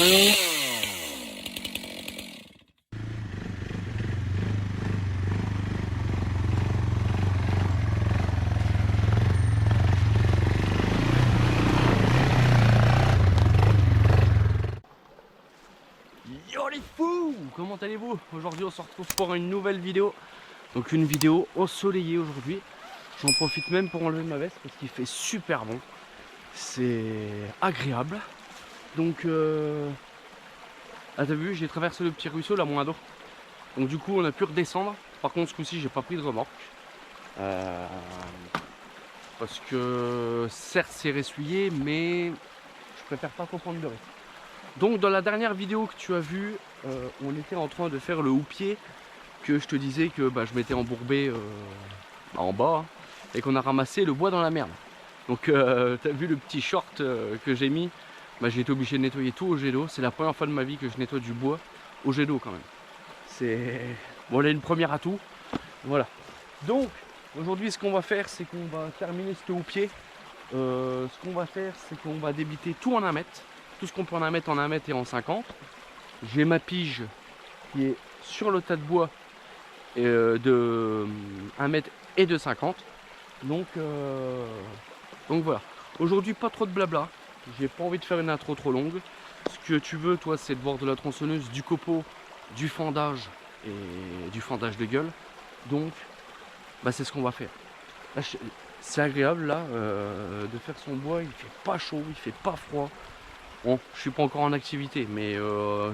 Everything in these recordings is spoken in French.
Yo les fous, comment allez-vous? Aujourd'hui on se retrouve pour une nouvelle vidéo. Donc une vidéo ensoleillée aujourd'hui. J'en profite même pour enlever ma veste parce qu'il fait super bon. C'est agréable. Donc ah, t'as vu, j'ai traversé le petit ruisseau là, moins d'eau. Donc du coup on a pu redescendre. Par contre ce coup-ci j'ai pas pris de remorque. Parce que certes c'est ressuyé, mais je préfère pas trop prendre de risque. Donc dans la dernière vidéo que tu as vue, on était en train de faire le houppier, que je te disais que je m'étais embourbé en bas, hein, et qu'on a ramassé le bois dans la merde. Donc tu as vu le petit short que j'ai mis, j'ai été obligé de nettoyer tout au jet d'eau. C'est la première fois de ma vie que je nettoie du bois au jet d'eau quand même. C'est bon, là une première atout. Voilà. Donc aujourd'hui ce qu'on va faire, c'est qu'on va terminer ce houppier. Ce qu'on va faire, c'est qu'on va débiter tout en 1 mètre. Tout ce qu'on peut en mettre en 1 mètre et en 50. J'ai ma pige qui est sur le tas de bois de 1 mètre et de 50. Donc voilà. Aujourd'hui pas trop de blabla. J'ai pas envie de faire une intro trop longue. Ce que tu veux toi, c'est de voir de la tronçonneuse, du copeau, du fendage et du fendage de gueule. Donc c'est ce qu'on va faire. C'est agréable là de faire son bois. Il fait pas chaud, il fait pas froid. Bon, je suis pas encore en activité, mais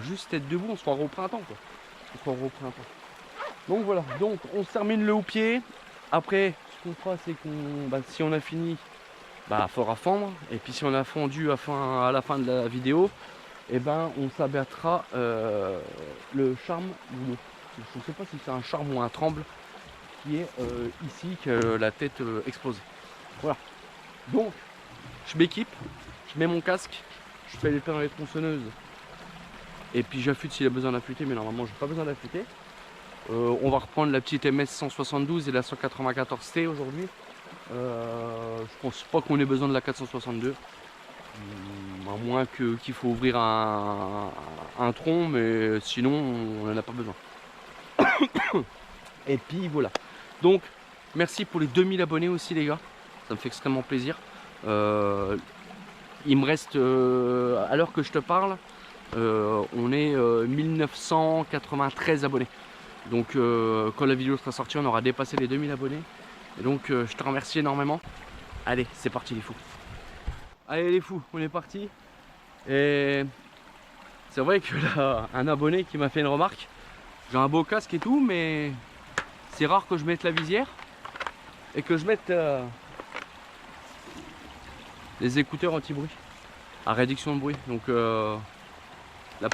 juste être debout, on se croirait au printemps quoi. On se croirait au printemps. Donc voilà, donc on se termine le houppier. Après, ce qu'on fera, c'est qu'on, si on a fini, faudra fendre. Et puis si on a fondu à la fin de la vidéo, on s'abattra le charme ou je ne sais pas si c'est un charme ou un tremble qui est ici, que la tête explosée. Voilà. Donc, je m'équipe, je mets mon casque. Je fais les pains dans les tronçonneuses et puis j'affûte s'il a besoin d'affûter, mais normalement j'ai pas besoin d'affûter. On va reprendre la petite MS 172 et la 194T aujourd'hui. Je pense pas qu'on ait besoin de la 462, à moins qu'il faut ouvrir un tronc, mais sinon on n'en a pas besoin. Et puis voilà. Donc merci pour les 2000 abonnés aussi les gars, ça me fait extrêmement plaisir. Il me reste, à l'heure que je te parle, on est 1993 abonnés. Donc quand la vidéo sera sortie, on aura dépassé les 2000 abonnés. Et donc je te remercie énormément. Allez, c'est parti les fous. Allez les fous, on est parti. Et c'est vrai que là, un abonné qui m'a fait une remarque. J'ai un beau casque et tout, mais c'est rare que je mette la visière et que je mette les écouteurs anti-bruit à réduction de bruit. Donc là,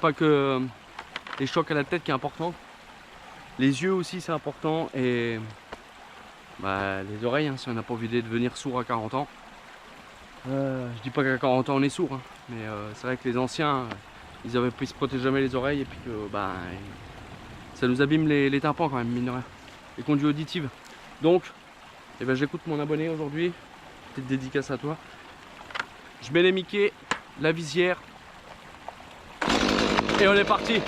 pas que les chocs à la tête qui est important, les yeux aussi c'est important, et les oreilles, hein, si on n'a pas envie de devenir sourd à 40 ans. Je dis pas qu'à 40 ans on est sourd, hein, mais c'est vrai que les anciens ils se protègent jamais les oreilles, et puis que ça nous abîme les tympans quand même, mine de rien, les conduits auditives. Donc j'écoute mon abonné aujourd'hui, petite dédicace à toi. Je mets les Mickey, la visière, et on est parti.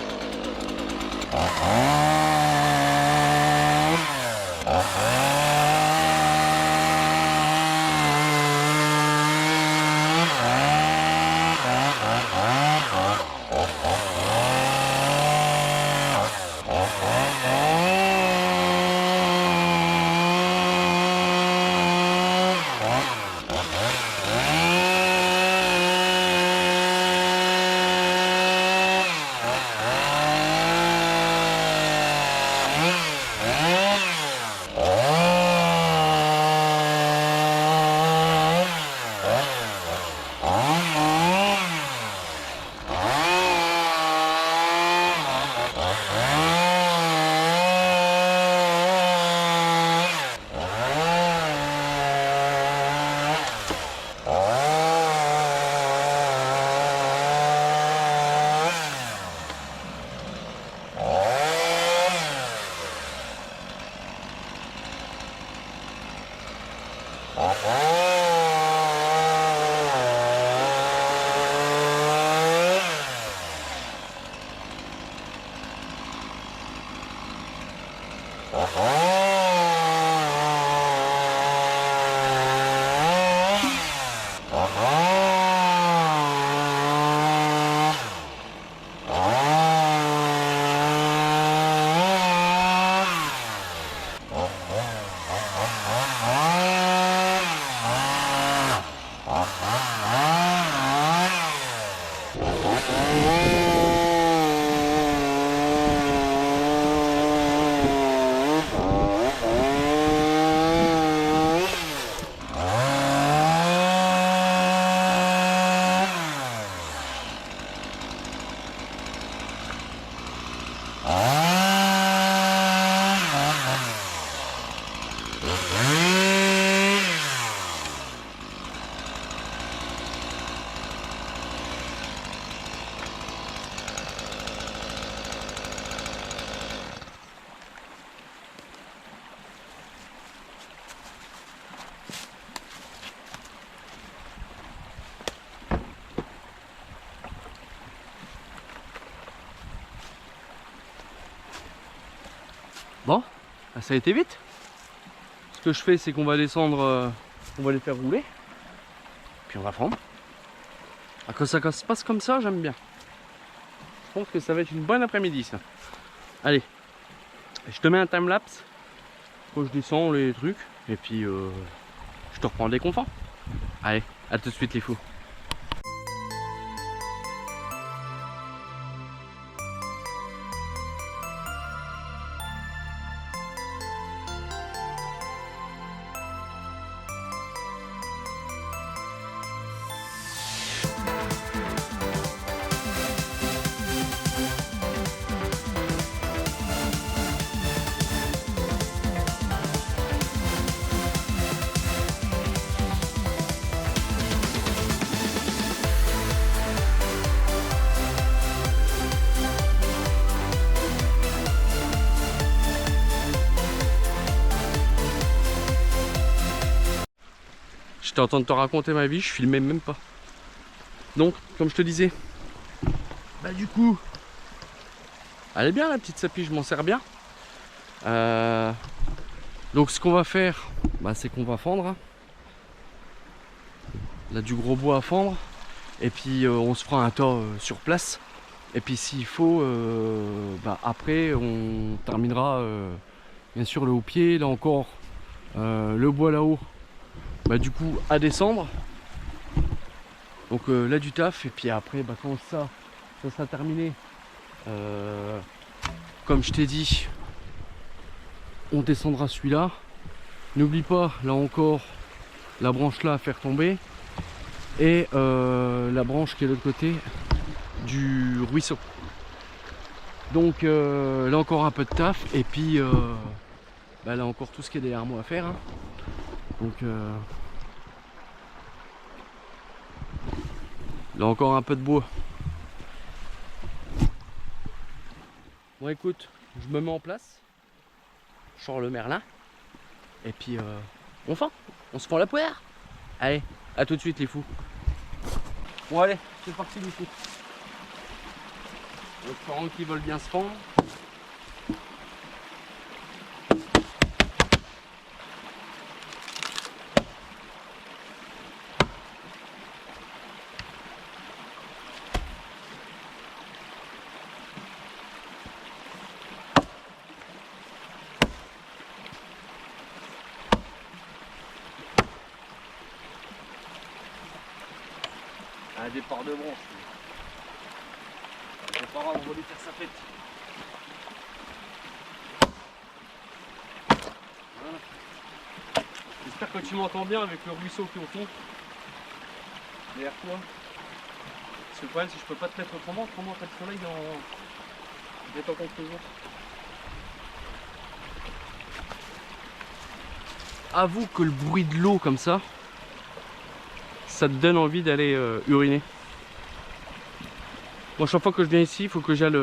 Bon, ça a été vite. Ce que je fais, c'est qu'on va descendre, on va les faire rouler. Puis on va fendre. Quand ça se passe comme ça, j'aime bien. Je pense que ça va être une bonne après-midi ça. Allez, je te mets un timelapse quand je descends les trucs. Et puis je te reprends dès qu'on fend. Allez, à tout de suite les fous. J'étais en train de te raconter ma vie, je filmais même pas. Donc, comme je te disais, bah du coup, elle est bien la petite sapie, je m'en sers bien. Donc ce qu'on va faire, bah, c'est qu'on va fendre. Hein. Là du gros bois à fendre. Et puis on se fera un tas sur place. Et puis s'il faut, bah, après on terminera bien sûr le haut-pied. Là encore, le bois là-haut. Bah, du coup à descendre. Donc là du taf. Et puis après bah, quand ça sera terminé, comme je t'ai dit, on descendra celui-là. N'oublie pas là encore la branche là à faire tomber. Et la branche qui est de l'autre côté du ruisseau. Donc là encore un peu de taf. Et puis bah, là encore tout ce qui est derrière moi à faire. Hein. Donc là encore un peu de bois. Bon écoute, je me mets en place. Je sors le merlin. Et puis on se fend la poire. Allez, à tout de suite les fous. Bon allez, c'est parti les fous. Les parents qui veulent bien se fendre. Un départ de branche. C'est pas grave, on va lui faire sa fête. Voilà. J'espère que tu m'entends bien avec le ruisseau qui est au fond. Derrière toi. Parce que le problème c'est que je peux pas te mettre autrement t'as le soleil dans contre-jour. Avoue que le bruit de l'eau comme ça te donne envie d'aller uriner. Moi chaque fois que je viens ici il faut que j'aille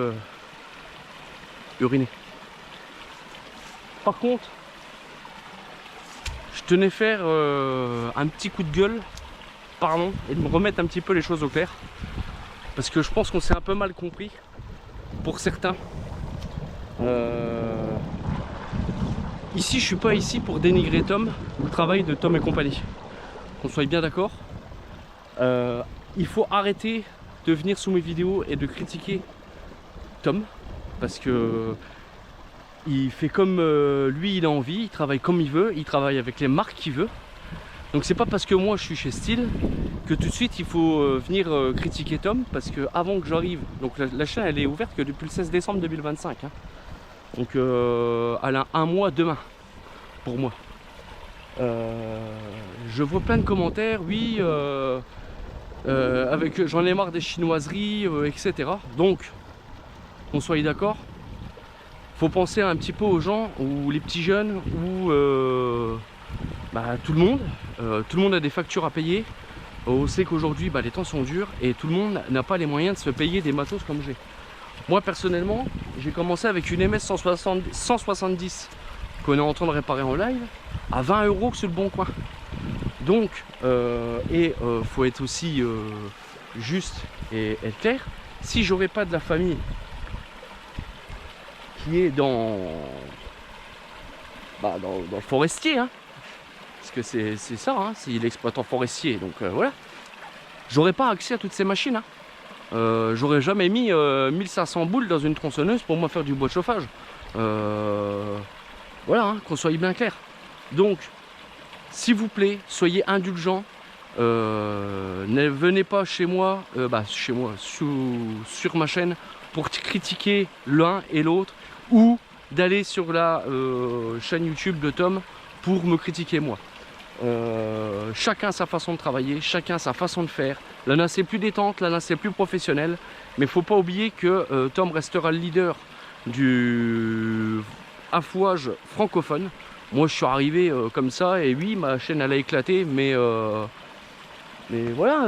uriner. Par contre je tenais faire un petit coup de gueule, pardon, et de me remettre un petit peu les choses au clair, parce que je pense qu'on s'est un peu mal compris pour certains. Ici je suis pas ici pour dénigrer Tom, le travail de Tom et compagnie, qu'on soit bien d'accord. Il faut arrêter de venir sous mes vidéos et de critiquer Tom, parce que il fait comme lui il a envie, il travaille comme il veut, il travaille avec les marques qu'il veut. Donc c'est pas parce que moi je suis chez Style que tout de suite il faut venir critiquer Tom, parce que avant que j'arrive, donc la chaîne elle est ouverte que depuis le 16 décembre 2025 hein. Donc elle a un mois demain pour moi. Je vois plein de commentaires, oui avec j'en ai marre des chinoiseries, etc. Donc, qu'on soit d'accord, faut penser un petit peu aux gens, ou les petits jeunes, ou bah, tout le monde. Tout le monde a des factures à payer. On sait qu'aujourd'hui, bah, les temps sont durs et tout le monde n'a pas les moyens de se payer des matos comme j'ai. Moi, personnellement, j'ai commencé avec une MS 170 qu'on est en train de réparer en live à 20 € sur le bon coin. Donc, faut être aussi juste et être clair. Si j'aurais pas de la famille qui est dans dans le forestier, hein. Parce que c'est ça, hein, c'est l'exploitant forestier. Donc voilà. J'aurais pas accès à toutes ces machines, hein. J'aurais jamais mis 1500 boules dans une tronçonneuse pour moi faire du bois de chauffage. Voilà, hein, qu'on soit bien clair. Donc, s'il vous plaît, soyez indulgents. Ne venez pas chez moi, sur ma chaîne pour critiquer l'un et l'autre, ou d'aller sur la chaîne YouTube de Tom pour me critiquer moi. Chacun sa façon de travailler, chacun sa façon de faire. L'un c'est plus détente, l'un c'est plus professionnel. Mais il ne faut pas oublier que Tom restera le leader du affouage francophone. Moi je suis arrivé comme ça et oui ma chaîne elle a éclaté, mais voilà,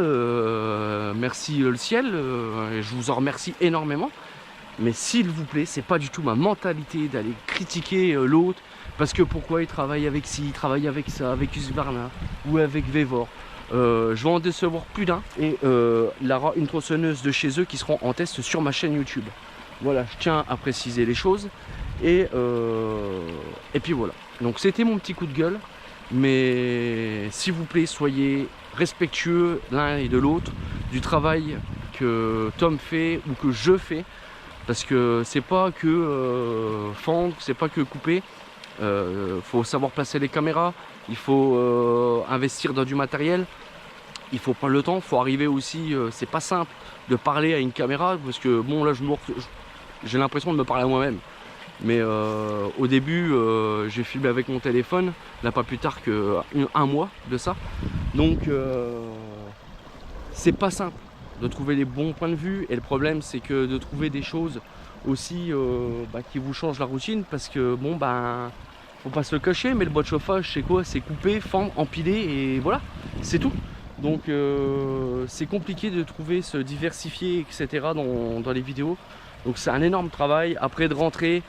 merci le ciel, et je vous en remercie énormément. Mais s'il vous plaît, c'est pas du tout ma mentalité d'aller critiquer l'autre parce que pourquoi il travaille avec ci, il travaille avec ça, avec Husqvarna ou avec Vevor. Je vais en décevoir plus d'un et il y aura une tronçonneuse de chez eux qui seront en test sur ma chaîne YouTube. Voilà, je tiens à préciser les choses et puis voilà. Donc c'était mon petit coup de gueule, mais s'il vous plaît, soyez respectueux l'un et de l'autre du travail que Tom fait ou que je fais. Parce que c'est pas que fendre, c'est pas que couper. Faut savoir placer les caméras, il faut investir dans du matériel, il faut prendre le temps, faut arriver aussi, c'est pas simple de parler à une caméra parce que bon là j'ai l'impression de me parler à moi-même. Mais au début j'ai filmé avec mon téléphone, là pas plus tard qu'un mois de ça. Donc c'est pas simple de trouver les bons points de vue et le problème c'est que de trouver des choses aussi qui vous changent la routine parce que bon faut pas se le cacher mais le bois de chauffage c'est quoi? C'est couper, fendre, empiler et voilà, c'est tout. Donc c'est compliqué de trouver, se diversifier etc dans les vidéos. Donc c'est un énorme travail après de rentrer,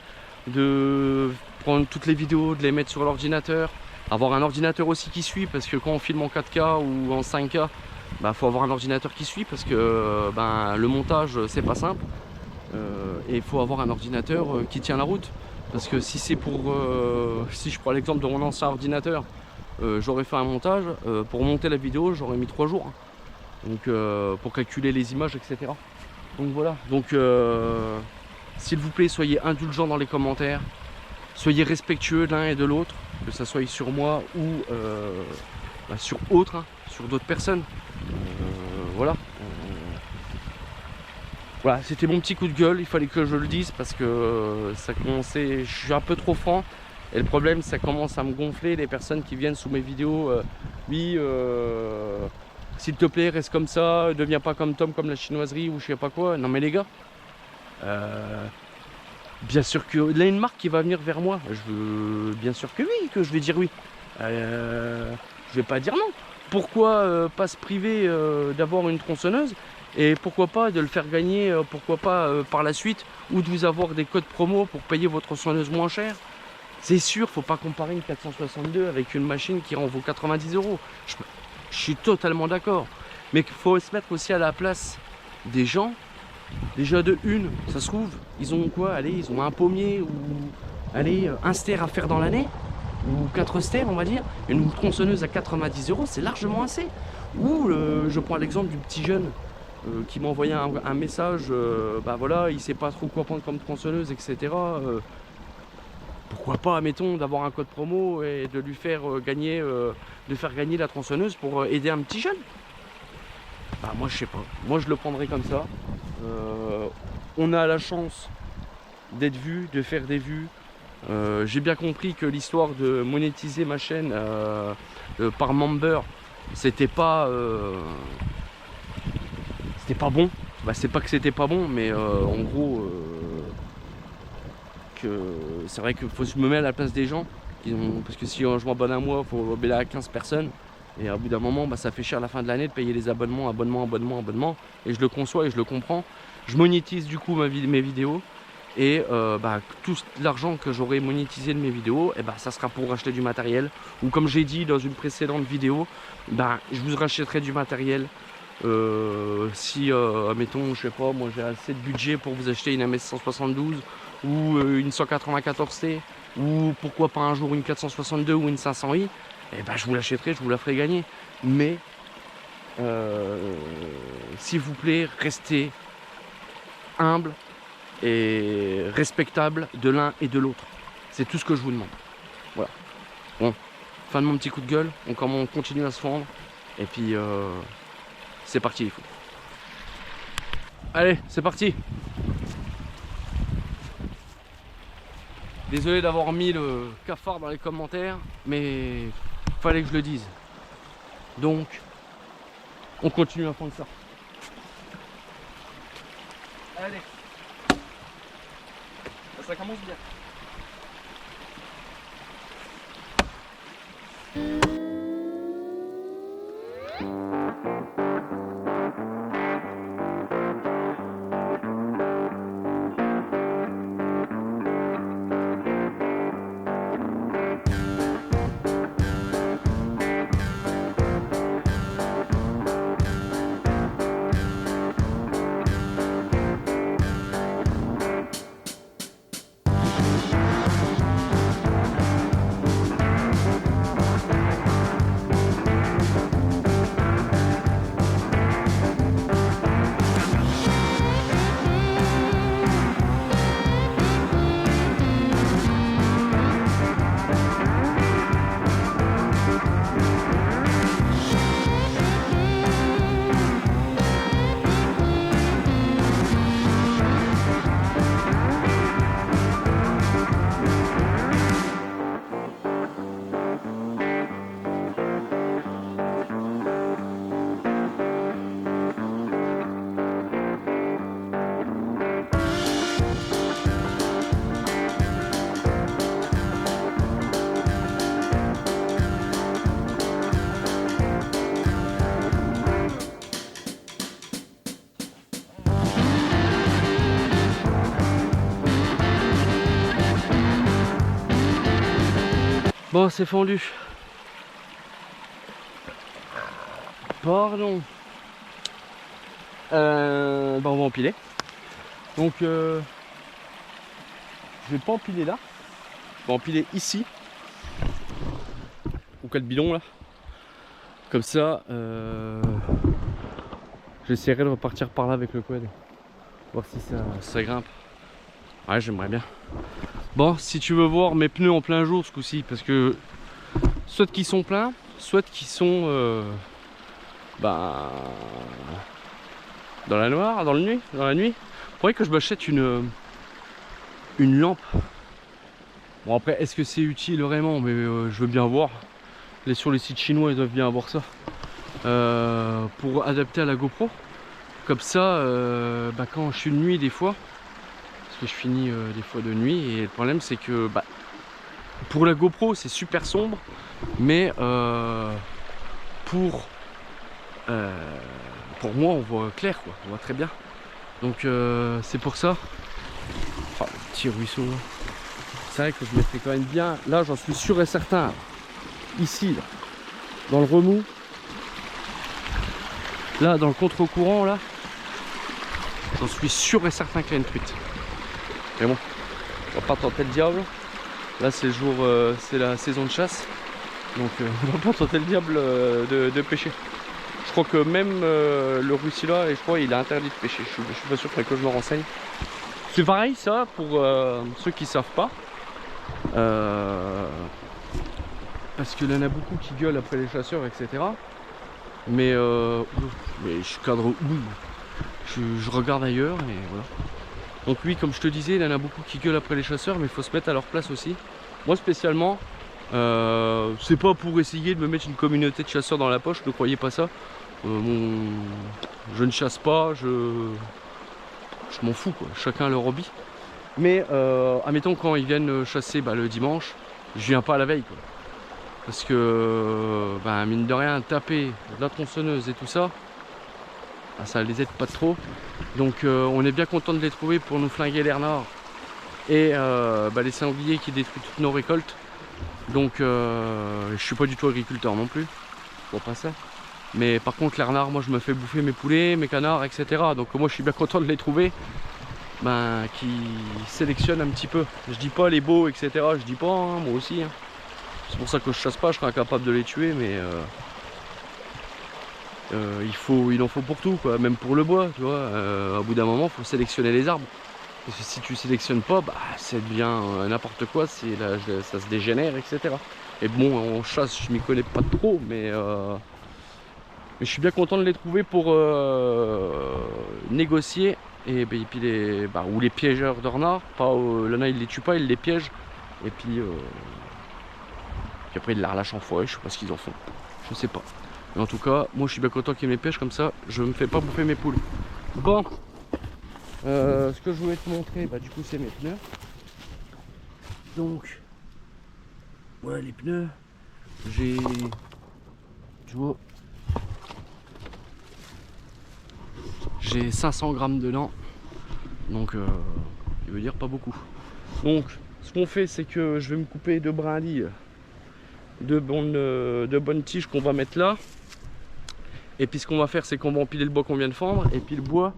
de prendre toutes les vidéos, de les mettre sur l'ordinateur, avoir un ordinateur aussi qui suit parce que quand on filme en 4K ou en 5K, faut avoir un ordinateur qui suit parce que le montage c'est pas simple et il faut avoir un ordinateur qui tient la route parce que si c'est pour si je prends l'exemple de mon ancien ordinateur, j'aurais fait un montage pour monter la vidéo, j'aurais mis 3 jours, hein. Donc pour calculer les images etc. Donc voilà, donc s'il vous plaît soyez indulgents dans les commentaires, soyez respectueux l'un et de l'autre, que ça soit sur moi ou sur autres, hein, sur d'autres personnes. Voilà. Voilà, c'était mon petit coup de gueule, il fallait que je le dise parce que ça commençait, je suis un peu trop franc et le problème ça commence à me gonfler les personnes qui viennent sous mes vidéos, oui s'il te plaît reste comme ça, deviens pas comme Tom, comme la chinoiserie ou je sais pas quoi. Non mais les gars, bien sûr que là une marque qui va venir vers moi, bien sûr que oui, que je vais dire oui, je vais pas dire non. Pourquoi pas se priver d'avoir une tronçonneuse et pourquoi pas de le faire gagner, pourquoi pas par la suite, ou de vous avoir des codes promo pour payer votre tronçonneuse moins cher. C'est sûr, faut pas comparer une 462 avec une machine qui en vaut 90 €. Je suis totalement d'accord. Mais il faut se mettre aussi à la place des gens. Déjà de une, ça se trouve, ils ont quoi? Allez, ils ont un pommier ou allez, un ster à faire dans l'année. Ou 4 sters on va dire, une tronçonneuse à 90 €, c'est largement assez. Ou je prends l'exemple du petit jeune qui m'a envoyé un message, voilà, il sait pas trop quoi prendre comme tronçonneuse, etc. Pourquoi pas, admettons, d'avoir un code promo et de lui faire gagner, la tronçonneuse pour aider un petit jeune. Moi je sais pas, moi je le prendrais comme ça. On a la chance d'être vu, de faire des vues. J'ai bien compris que l'histoire de monétiser ma chaîne par member, c'était pas bon. C'est pas que c'était pas bon, mais en gros, c'est vrai qu'il faut que je me mette à la place des gens. Parce que si je m'abonne à moi, il faut abonner à 15 personnes. Et à bout d'un moment, ça fait cher à la fin de l'année de payer les abonnements. Et je le conçois et je le comprends. Je monétise du coup mes vidéos. Et tout l'argent que j'aurai monétisé de mes vidéos, ça sera pour acheter du matériel. Ou comme j'ai dit dans une précédente vidéo, je vous rachèterai du matériel. Si, admettons, je sais pas, moi j'ai assez de budget pour vous acheter une MS172 ou une 194T. ou pourquoi pas un jour une 462 ou une 500i, et ben je vous l'achèterai, je vous la ferai gagner. Mais s'il vous plaît, restez humble et respectable de l'un et de l'autre. C'est tout ce que je vous demande. Voilà. Bon, fin de mon petit coup de gueule. On continue à se fendre. Et puis, c'est parti les fous. Allez, c'est parti. Désolé d'avoir mis le cafard dans les commentaires, mais fallait que je le dise. Donc, on continue à fondre ça. Allez. Ça commence bien. Bon, c'est fendu. Pardon. On va empiler. Donc, je vais pas empiler là. Je vais empiler ici. Au cas de bidon là. Comme ça, j'essaierai de repartir par là avec le quad. Voir si ça grimpe. Ouais, j'aimerais bien. Bon, si tu veux voir mes pneus en plein jour ce coup-ci, parce que soit qu'ils sont pleins, soit qu'ils sont dans la noire, dans la nuit. Il faudrait que je m'achète une lampe. Bon après, est-ce que c'est utile vraiment? Mais je veux bien voir. Sur les sites chinois, ils doivent bien avoir ça. Pour adapter à la GoPro. Comme ça, quand je suis de nuit des fois, parce que je finis des fois de nuit, et le problème c'est que pour la GoPro c'est super sombre, mais pour moi on voit clair quoi, on voit très bien. Donc c'est pour ça. Oh, le petit ruisseau là. C'est vrai que je mettrais quand même bien. Là j'en suis sûr et certain. Ici là, dans le remous. Là dans le contre-courant là. J'en suis sûr et certain qu'il y a une truite. Mais bon, on va pas tenter le diable. Là c'est le jour, c'est la saison de chasse. Donc on va pas tenter le diable de pêcher. Je crois que même le ruisseau là, je crois il est interdit de pêcher. Je suis pas sûr, qu'il faut que je me renseigne. C'est pareil ça pour ceux qui savent pas. Parce que là, il y en a beaucoup qui gueulent après les chasseurs, etc. Mais je cadre où je regarde ailleurs et voilà. Donc oui, comme je te disais, il y en a beaucoup qui gueulent après les chasseurs, mais il faut se mettre à leur place aussi. Moi spécialement, c'est pas pour essayer de me mettre une communauté de chasseurs dans la poche, ne croyez pas ça. Je ne chasse pas, je m'en fous quoi, chacun leur hobby. Mais admettons quand ils viennent chasser le dimanche, je viens pas la veille quoi. Parce que mine de rien, taper de la tronçonneuse et tout ça, ça les aide pas trop. Donc on est bien content de les trouver pour nous flinguer les renards et les sangliers qui détruisent toutes nos récoltes. Donc je suis pas du tout agriculteur non plus, je vois pas ça. Mais par contre les renards, moi je me fais bouffer mes poulets, mes canards, etc. Donc moi je suis bien content de les trouver. qui sélectionnent un petit peu. Je dis pas les beaux, etc. Je dis pas, hein, moi aussi. Hein. C'est pour ça que je chasse pas, je serais incapable de les tuer, mais il en faut pour tout, quoi. Même pour le bois, tu vois. Au bout d'un moment, il faut sélectionner les arbres. Parce que si tu sélectionnes pas, ça devient n'importe quoi, ça se dégénère, etc. Et bon, en chasse, je m'y connais pas trop, mais je suis bien content de les trouver pour négocier. Et puis ou les piégeurs de renards, là il les tue pas, il les piège. Et puis après il la relâche en forêt, je sais pas ce qu'ils en font. Je sais pas. Mais en tout cas, moi je suis bien content qu'ils me les pêchent, comme ça je me fais pas bouffer mes poules. Bon, ce que je voulais te montrer, du coup c'est mes pneus. Donc, ouais, les pneus, tu vois, j'ai 500 grammes dedans, donc il veut dire pas beaucoup. Donc ce qu'on fait, c'est que je vais me couper deux brindilles, de bonnes tiges qu'on va mettre là. Et puis ce qu'on va faire, c'est qu'on va empiler le bois qu'on vient de fendre. Et puis le bois,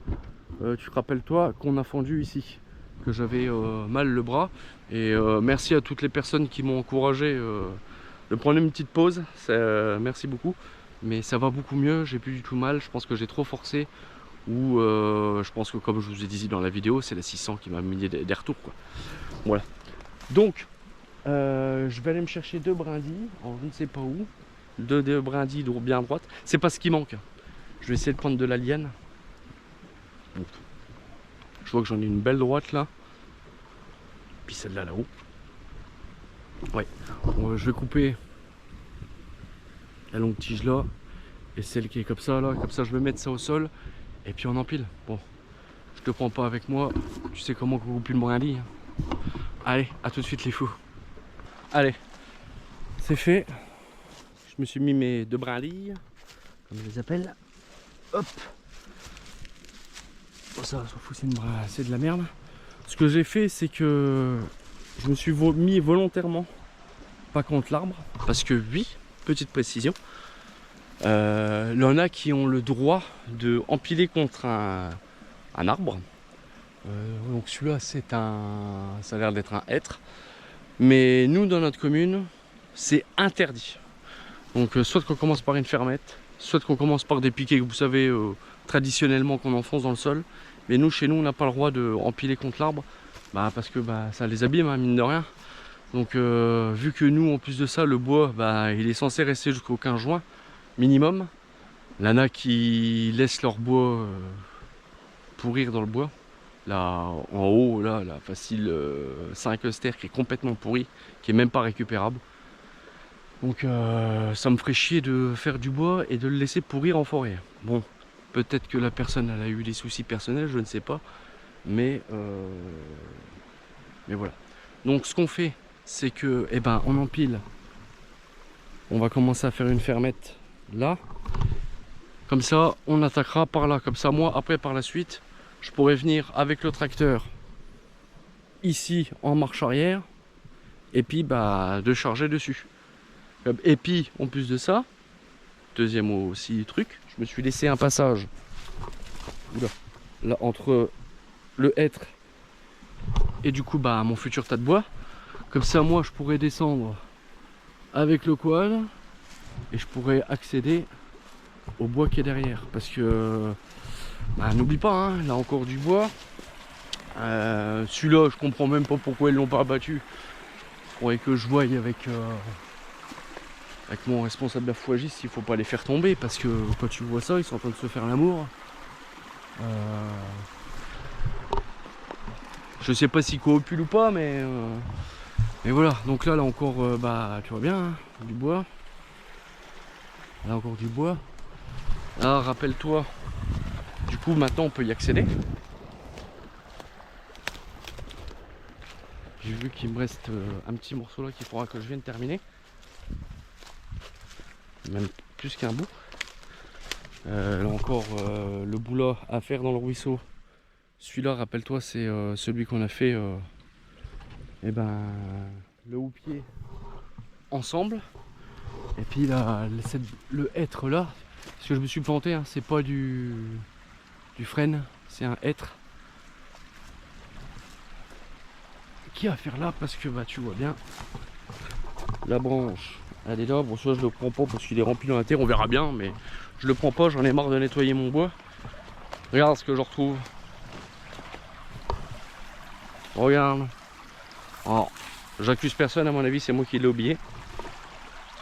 tu te rappelles toi qu'on a fendu ici, que j'avais mal le bras. Et merci à toutes les personnes qui m'ont encouragé de prendre une petite pause. Merci beaucoup. Mais ça va beaucoup mieux, j'ai plus du tout mal. Je pense que j'ai trop forcé. Ou je pense que, comme je vous ai dit dans la vidéo, c'est la 600 qui m'a mis des retours, quoi. Voilà. Donc je vais aller me chercher deux brindilles, je ne sais pas où. Deux brindilles bien droites. C'est pas ce qui manque. Je vais essayer de prendre de la liane. Je vois que j'en ai une belle droite là. Puis celle-là là-haut. Ouais. Je vais couper la longue tige là. Et celle qui est comme ça là. Comme ça je vais mettre ça au sol. Et puis on empile. Bon. Je te prends pas avec moi. Tu sais comment on coupe une brindille. Allez, à tout de suite les fous. Allez. C'est fait. Je me suis mis mes deux brindilles, comme je les appelle. Hop. Oh, ça s'en fout, c'est de la merde. Ce que j'ai fait, c'est que je me suis mis volontairement pas contre l'arbre. Parce que oui, petite précision, il y en a qui ont le droit de empiler contre un arbre. Donc celui-là, ça a l'air d'être un hêtre. Mais nous, dans notre commune, c'est interdit. Donc soit qu'on commence par une fermette, soit qu'on commence par des piquets que vous savez traditionnellement qu'on enfonce dans le sol. Mais nous, chez nous, on n'a pas le droit de empiler contre l'arbre, parce que ça les abîme, hein, mine de rien. Donc vu que nous, en plus de ça, le bois, il est censé rester jusqu'au 15 juin minimum. Il y en a qui laissent leur bois pourrir dans le bois. Là, en haut, là, la facile 5 Euster qui est complètement pourri, qui est même pas récupérable. Donc ça me ferait chier de faire du bois et de le laisser pourrir en forêt. Bon, peut-être que la personne elle a eu des soucis personnels, je ne sais pas. Mais voilà. Donc ce qu'on fait, c'est que on empile. On va commencer à faire une fermette là. Comme ça, on attaquera par là. Comme ça, moi, après, par la suite, je pourrais venir avec le tracteur ici en marche arrière. Et puis de charger dessus. Et puis en plus de ça, deuxième aussi truc, je me suis laissé un passage là entre le hêtre et du coup mon futur tas de bois. Comme ça moi je pourrais descendre avec le quad et je pourrais accéder au bois qui est derrière. Parce que n'oublie pas, hein, là encore du bois. Celui-là je comprends même pas pourquoi ils l'ont pas abattu. Il faudrait que je voie avec mon responsable d'afouagiste, il faut pas les faire tomber parce que quand tu vois ça, ils sont en train de se faire l'amour. Je sais pas si coopule ou pas, mais voilà. Donc là encore, tu vois bien, hein, du bois. Là encore du bois. Là, rappelle-toi. Du coup, maintenant, on peut y accéder. J'ai vu qu'il me reste un petit morceau là qu'il faudra que je vienne terminer. Même plus qu'un bout. Là encore le boulot à faire dans le ruisseau. Celui-là, rappelle-toi, c'est celui qu'on a fait le houppier ensemble. Et puis là, le hêtre là, parce que je me suis planté, hein, c'est pas du frêne, c'est un hêtre. compliqué à faire là parce que bah tu vois bien la branche elle est là. Bon soit je le prends pas parce qu'il est rempli dans la terre, on verra bien, mais je le prends pas, j'en ai marre de nettoyer mon bois. Regarde ce que je retrouve. Regarde. Alors, j'accuse personne, à mon avis c'est moi qui l'ai oublié.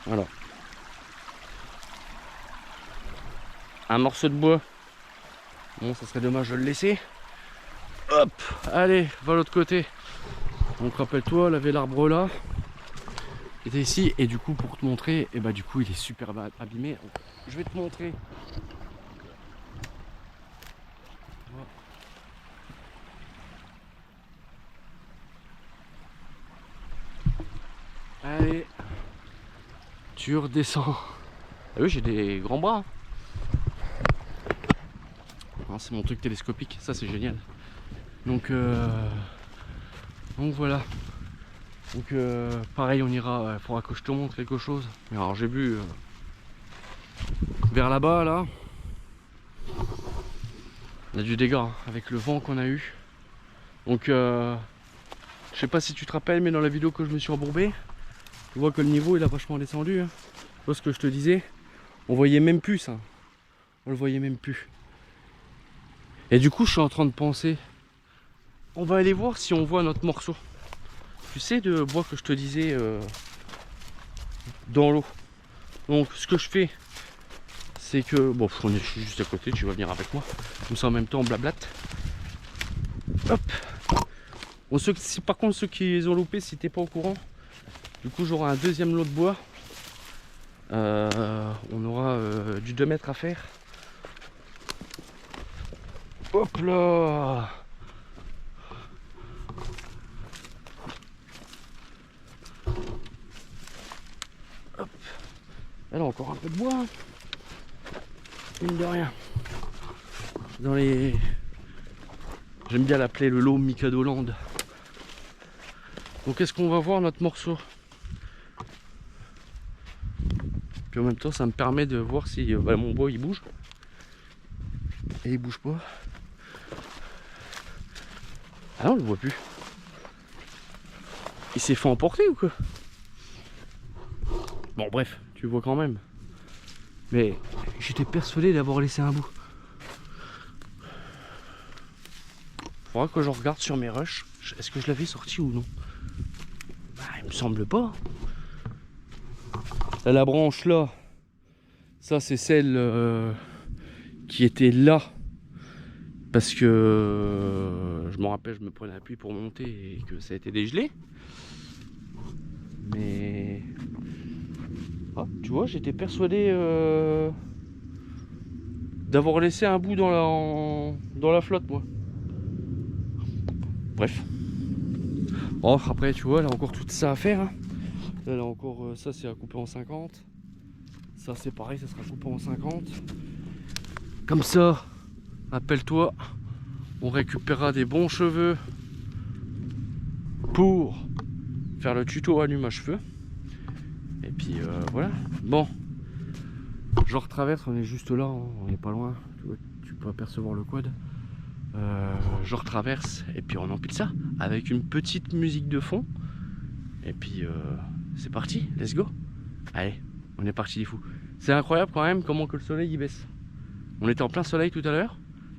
Voilà. Un morceau de bois. Bon, ça serait dommage de le laisser. Hop, allez, va de l'autre côté. Donc rappelle-toi, laver l'arbre là. Il était ici et du coup pour te montrer, et bah du coup il est super abîmé. Je vais te montrer. Allez, tu redescends. Ah oui, j'ai des grands bras. C'est mon truc télescopique, ça c'est génial. Donc voilà. Donc pareil, on ira. Il faudra que je te montre quelque chose. Mais alors j'ai vu vers là-bas là. On a du dégât hein, avec le vent qu'on a eu. Donc je sais pas si tu te rappelles, mais dans la vidéo que je me suis embourbé, tu vois que le niveau il a vachement descendu. Hein. Tu vois ce que je te disais, on voyait même plus ça. On le voyait même plus. Et du coup je suis en train de penser, on va aller voir si on voit notre morceau. Tu sais, de bois que je te disais dans l'eau. Donc ce que je fais, c'est que bon, on est juste à côté, tu vas venir avec moi. Comme ça en même temps on blablate. Hop. Bon, par contre ceux qui les ont loupés, si t'es pas au courant, du coup j'aurai un deuxième lot de bois. On aura du 2 mètres à faire. Hop là. Hop. Elle a encore un peu de bois. Mine de rien. Dans les... J'aime bien l'appeler le lot Mikado Land. Donc est-ce qu'on va voir notre morceau? Puis en même temps ça me permet de voir si mon bois il bouge. Et il bouge pas. Ah non, on le voit plus. Il s'est fait emporter ou quoi? Bon bref, tu vois quand même. Mais j'étais persuadé d'avoir laissé un bout. Faudra que je regarde sur mes rushs. Est-ce que je l'avais sorti ou non? Bah, il me semble pas. Là, la branche là, ça c'est celle qui était là. Parce que je me rappelle, je me prenais appui pour monter et que ça a été dégelé. Mais ah, tu vois, j'étais persuadé d'avoir laissé un bout dans la flotte, moi. Bref. Oh, après, tu vois, elle a encore tout ça à faire. Hein. Elle a encore ça, c'est à couper en 50. Ça, c'est pareil, ça sera coupé en 50. Comme ça, rappelle-toi, on récupérera des bons cheveux pour faire le tuto allumage feu. Et puis voilà. Bon, je retraverse, on est juste là, hein, on n'est pas loin. Tu peux apercevoir le quad. Je retraverse et puis on empile ça avec une petite musique de fond. Et puis c'est parti, let's go. Allez, on est parti les fous. C'est incroyable quand même comment que le soleil y baisse. On était en plein soleil tout à l'heure.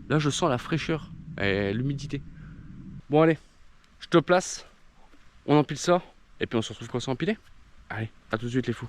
Là je sens la fraîcheur et l'humidité. Bon allez, je te place. On empile ça. Et puis on se retrouve quand c'est empilé. Allez, à tout de suite les fous.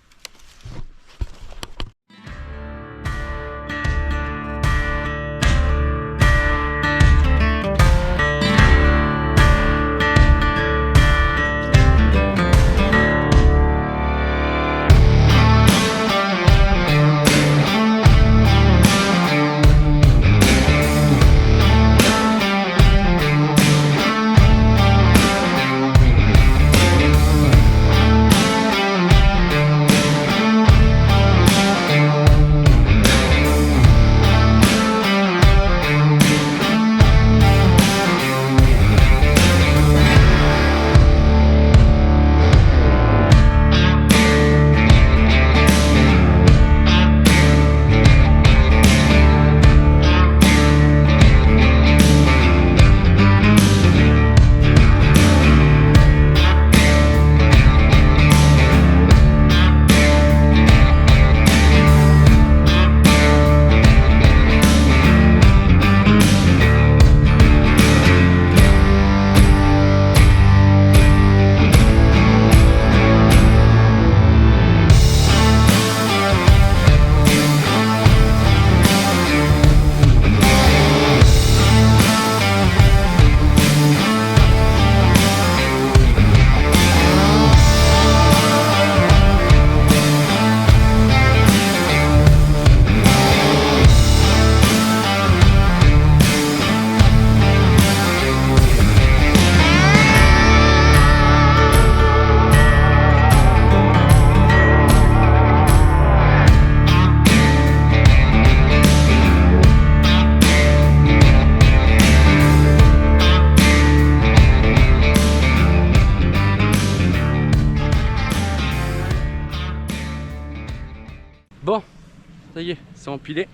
c'est empilé.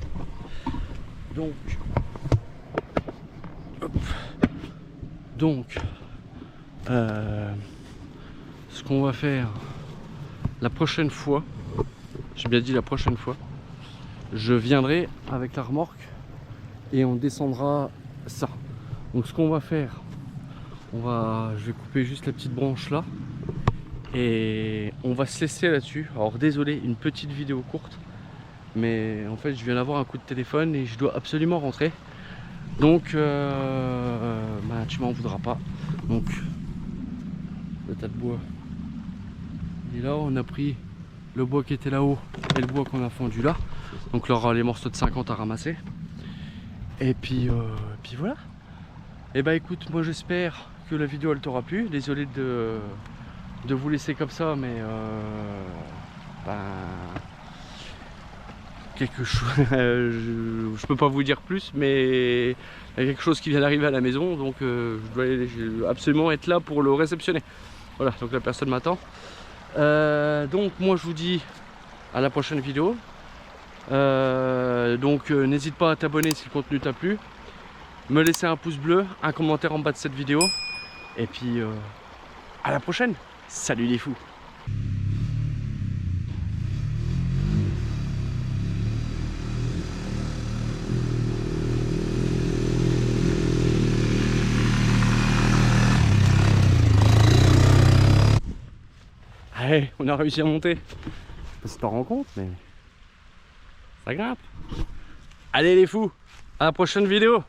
Donc, hop. Donc, ce qu'on va faire la prochaine fois, j'ai bien dit la prochaine fois, je viendrai avec la remorque et on descendra ça. Donc ce qu'on va faire, je vais couper juste la petite branche là et on va se laisser là-dessus. Alors désolé, une petite vidéo courte, mais en fait je viens d'avoir un coup de téléphone et je dois absolument rentrer. Donc tu m'en voudras pas. Donc le tas de bois, il est là, on a pris le bois qui était là-haut et le bois qu'on a fondu là. Donc là, on aura les morceaux de 50 à ramasser. Et puis voilà. Et bah écoute, moi j'espère que la vidéo elle t'aura plu. Désolé de vous laisser comme ça, mais quelque chose. Je peux pas vous dire plus, mais il y a quelque chose qui vient d'arriver à la maison, donc je dois absolument être là pour le réceptionner. Voilà, donc la personne m'attend. Donc moi je vous dis à la prochaine vidéo. Donc n'hésite pas à t'abonner si le contenu t'a plu, me laisser un pouce bleu, un commentaire en bas de cette vidéo, et puis à la prochaine. Salut les fous. Allez, on a réussi à monter. On se rend compte, mais ça grimpe. Allez les fous, à la prochaine vidéo.